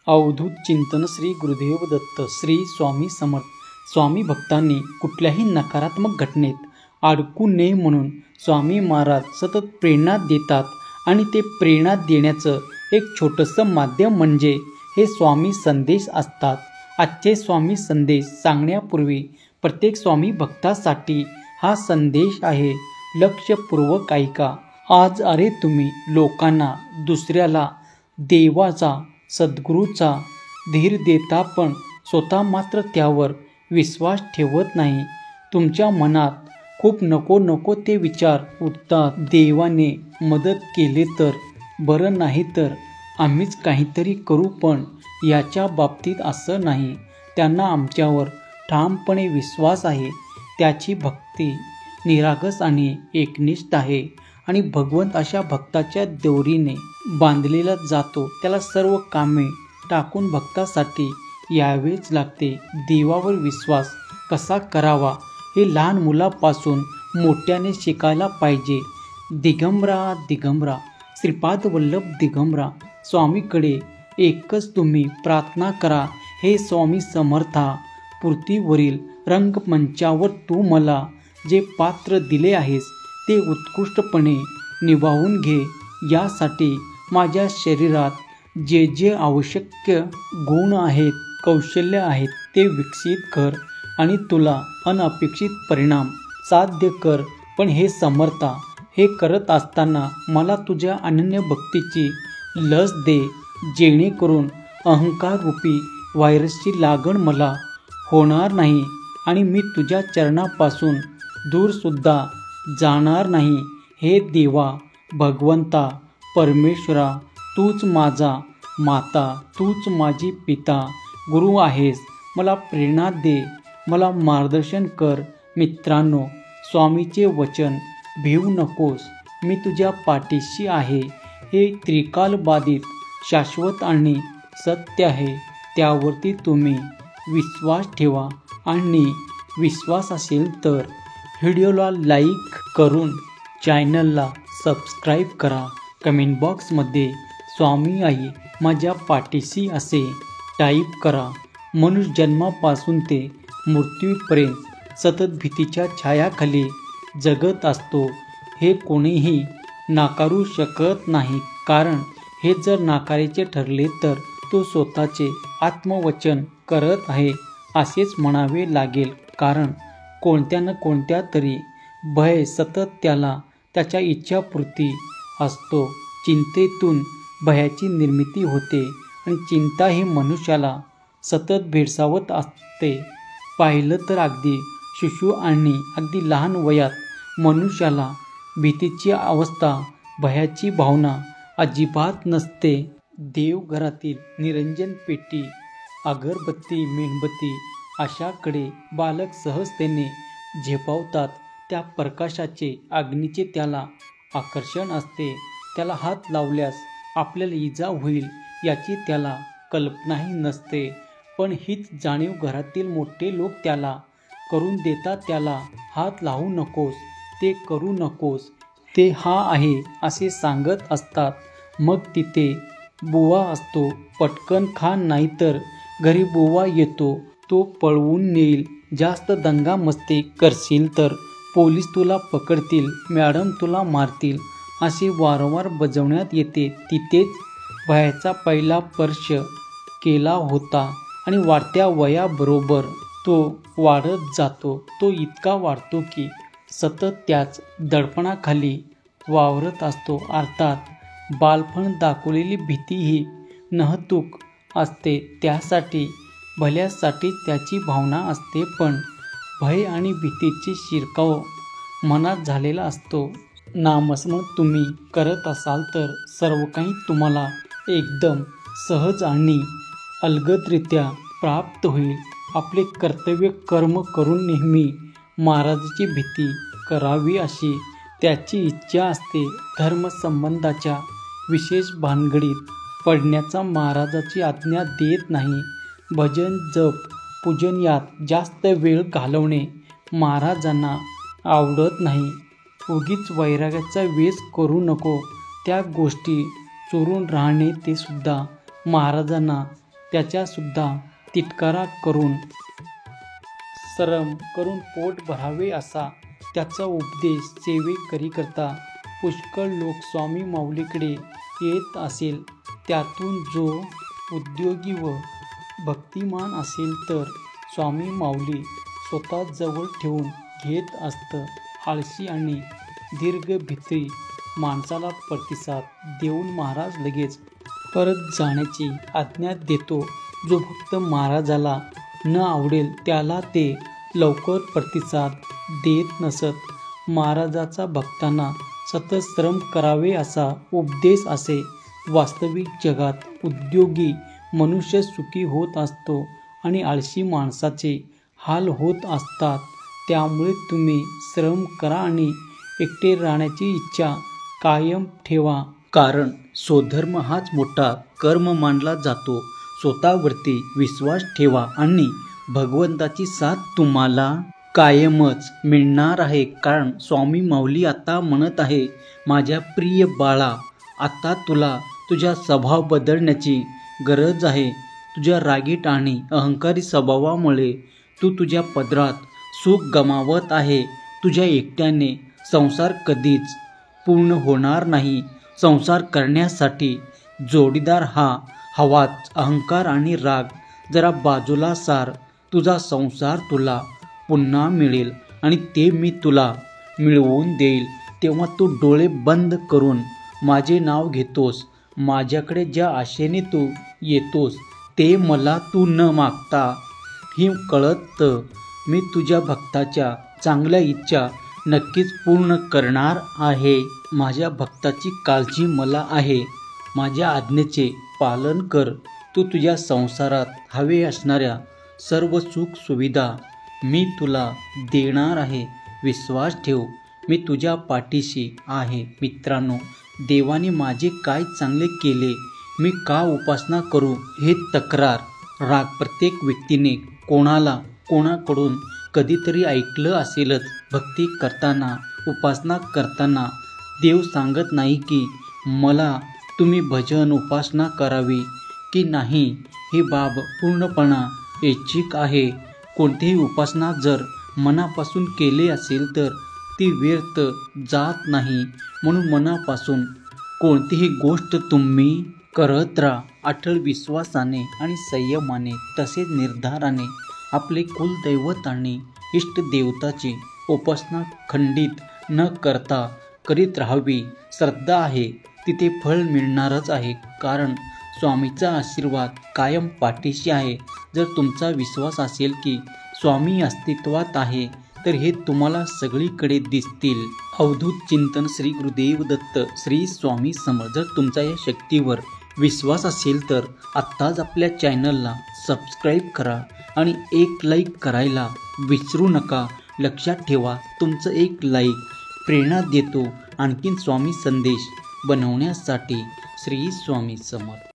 अवधूत चिंतन श्री गुरुदेव दत्त. श्री स्वामी समर्थ. स्वामी भक्तांनी कुठल्याही नकारात्मक घटनेत अडकू नये म्हणून स्वामी महाराज सतत प्रेरणा देतात आणि ते प्रेरणा देण्याचं एक छोटंसं माध्यम म्हणजे हे स्वामी संदेश असतात. आजचे स्वामी संदेश सांगण्यापूर्वी प्रत्येक स्वामी भक्तासाठी हा संदेश आहे. लक्षपूर्वक ऐका. आज अरे तुम्ही लोकांना, दुसऱ्याला, देवाचा, सद्गुरूचा धीर देता पण स्वतः मात्र त्यावर विश्वास ठेवत नाही. तुमच्या मनात खूप नको ते विचार उठतात. देवाने मदत केली तर बरं, नाही तर आम्हीच काहीतरी करू. पण याच्या बाबतीत असं नाही. त्यांना आमच्यावर ठामपणे विश्वास आहे. त्याची भक्ती निरागस आणि एकनिष्ठ आहे आणि भगवंत अशा भक्ताच्या दोरीने बांधलेला जातो. त्याला सर्व कामे टाकून भक्तासाठी यावेच लागते. देवावर विश्वास कसा करावा हे लहान मुलापासून मोठ्याने शिकायला पाहिजे. दिगंबरा श्रीपाद वल्लभ दिगंबरा. स्वामीकडे एकच तुम्ही प्रार्थना करा. हे स्वामी समर्था, पृथ्वीवरील रंगमंचावर तू मला जे पात्र दिले आहेस ते उत्कृष्टपणे निभावून घे. यासाठी माझ्या शरीरात जे आवश्यक गुण आहेत, कौशल्य आहेत ते विकसित कर आणि तुला अनपेक्षित परिणाम साध्य कर. पण हे समर्था, हे करत असताना मला तुझ्या अनन्य भक्तीची लस दे, जेणेकरून अहंकाररूपी व्हायरसची लागण मला होणार नाही आणि मी तुझ्या चरणापासून दूरसुद्धा जाणार नाही. हे देवा, भगवंता, परमेश्वरा, तूच माझा माता, तूच माझी पिता, गुरु आहेस. मला प्रेरणा दे, मला मार्गदर्शन कर. मित्रांनो, स्वामीचे वचन भिवू नकोस. मी तुझ्या पाठीशी आहे. हे त्रिकालबाधित, शाश्वत आणि सत्य आहे. त्यावरती तुम्ही विश्वास ठेवा आणि विश्वास असेल तर व्हिडिओला लाईक करून चॅनलला सबस्क्राईब करा. कमेंट बॉक्समध्ये स्वामी आई माझ्या पाठीशी असे टाईप करा. मनुष्य जन्मापासून ते मृत्यूपर्यंत सतत भीतीच्या छायाखाली जगत असतो. हे कोणीही नाकारू शकत नाही. कारण हे जर नाकारायचे ठरले तर तो स्वतःचे आत्मवचन करत आहे असेच म्हणावे लागेल. कारण कोणत्या न कोणत्या तरी भय सतत त्याला त्याच्या इच्छापूर्ती असतो. चिंतेतून भयाची निर्मिती होते आणि चिंता ही मनुष्याला सतत भेडसावत असते. पाहिलं तर अगदी शिशु आणि अगदी लहान वयात मनुष्याला भीतीची अवस्था, भयाची भावना अजिबात नसते. देवघरातील निरंजन पेटी, अगरबत्ती, मेणबत्ती अशाकडे बालक सहजतेने झेपावतात. त्या प्रकाशाचे, अग्नीचे त्याला आकर्षण असते. त्याला हात लावल्यास आपल्याला इजा होईल याची त्याला कल्पनाही नसते. पण हीच जाणीव घरातील मोठे लोक त्याला करून देतात. त्याला हात लावू नकोस, ते करू नकोस, ते हा आहे असे सांगत असतात. मग तिथे बुवा असतो. पटकन खा, नाहीतर घरी बुवा येतो, तो पळवून नेईल. जास्त दंगामस्ती करशील तर पोलीस तुला पकडतील, मॅडम तुला मारतील असे वारंवार बजावण्यात येते. तिथेच भयाचा पहिला स्पर्श केला होता आणि वाढत्या वयाबरोबर तो वाढत जातो. तो इतका वाढतो की सतत त्याच दडपणाखाली वावरत असतो. अर्थात बालपण दाखवलेली भीती ही नाहूक असते. त्यासाठी भल्यासाठीच त्याची भावना असते. पण भय आणि भीतीची शिरकाव मनात झालेला असतो. नामस्मरण तुम्ही करत असाल तर सर्व काही तुम्हाला एकदम सहज आणि अलगदरित्या प्राप्त होईल. आपले कर्तव्य कर्म करून नेहमी महाराजाची भीती करावी अशी त्याची इच्छा असते. धर्मसंबंधाच्या विशेष भानगडीत पडण्याचा महाराजाची आज्ञा देत नाही. भजन, जप, पूजन यात जास्त वेळ घालवणे महाराजांना आवडत नाही. उगीच वैराग्याचा वेश करू नको. त्या गोष्टी चोरून राहणे ते सुद्धा महाराजांना त्याच्यासुद्धा तिटकारा करून श्रम करून पोट भरावे असा त्याचा उपदेश सेवेकरीकरता पुष्कळ लोक स्वामी माऊलीकडे येत असेल. त्यातून जो उद्योगी व भक्तिमान असेल तर स्वामी माऊली स्वतः जवळ ठेवून घेत असतं. आळशी आणि दीर्घभित्री माणसाला प्रतिसाद देऊन महाराज लगेच परत जाण्याची आज्ञा देतो. जो भक्त महाराजाला न आवडेल त्याला ते लवकर प्रतिसाद देत नसत. महाराजाचा भक्तांना सतत श्रम करावे असा उपदेश असे. वास्तविक जगात उद्योगी मनुष्य सुखी होत असतो आणि आळशी माणसाचे हाल होत असतात. त्यामुळे तुम्ही श्रम करा आणि एकटे राहण्याची इच्छा कायम ठेवा. कारण स्वधर्म हाच मोठा कर्म मानला जातो. स्वतःवरती विश्वास ठेवा आणि भगवंताची साथ तुम्हाला कायमच मिळणार आहे. कारण स्वामी माऊली आता म्हणत आहे, माझ्या प्रिय बाळा, आता तुला तुझा स्वभाव बदलण्याची गरज आहे. तुझ्या रागीट आणि अहंकारी स्वभावामुळे तू तुझ्या पदरात सुख गमावत आहे. तुझ्या एकट्याने संसार कधीच पूर्ण होणार नाही. संसार करण्यासाठी जोडीदार हा हवाच. अहंकार आणि राग जरा बाजूला सार. तुझा संसार तुला पुन्हा मिळेल आणि ते मी तुला मिळवून देईल. तेव्हा तू डोळे बंद करून माझे नाव घेतोस. माझ्याकडे ज्या आशेने तू येतोस ते मला तू न मागता ही कळतं. मी तुझ्या भक्ताच्या चांगल्या इच्छा नक्कीच पूर्ण करणार आहे. माझ्या भक्ताची काळजी मला आहे. माझ्या आज्ञेचे पालन कर. तू तुझ्या संसारात हवे असणाऱ्या सर्व सुख सुविधा मी तुला देणार आहे. विश्वास ठेव, मी तुझ्या पाठीशी आहे. मित्रांनो, देवाने माझे काय चांगले केले, मी का उपासना करू हे तक्रार, राग प्रत्येक व्यक्तीने कोणाकडून कधीतरी ऐकलं असेलच. भक्ती करताना, उपासना करताना देव सांगत नाही की मला तुम्ही भजन उपासना करावी की नाही. ही बाब पूर्णपणा ऐच्छिक आहे. कोणतीही उपासना जर मनापासून केली असेल तर ती व्यर्थ जात नाही. म्हणून मनापासून कोणतीही गोष्ट तुम्ही करत राहा. अटळ विश्वासाने आणि संयमाने तसेच निर्धाराने आपले कुलदैवत आणि इष्टदेवताची उपासना खंडित न करता करीत राहावी. श्रद्धा आहे तिथे फळ मिळणारच आहे. कारण स्वामीचा आशीर्वाद कायम पाठीशी आहे. जर तुमचा विश्वास असेल की स्वामी अस्तित्वात आहे तर हे तुम्हाला सगळीकडे दिसतील. अवधूत चिंतन श्री गुरुदेव दत्त श्री स्वामी समर्थ. जर तुमचा या शक्तीवर विश्वास असेल तर आत्ताच आपल्या चॅनलला सबस्क्राईब करा आणि एक लाईक करायला विसरू नका. लक्षात ठेवा, तुमचं एक लाईक प्रेरणा देतो आणखीन स्वामी संदेश बनवण्यासाठी. श्री स्वामी समर्थ.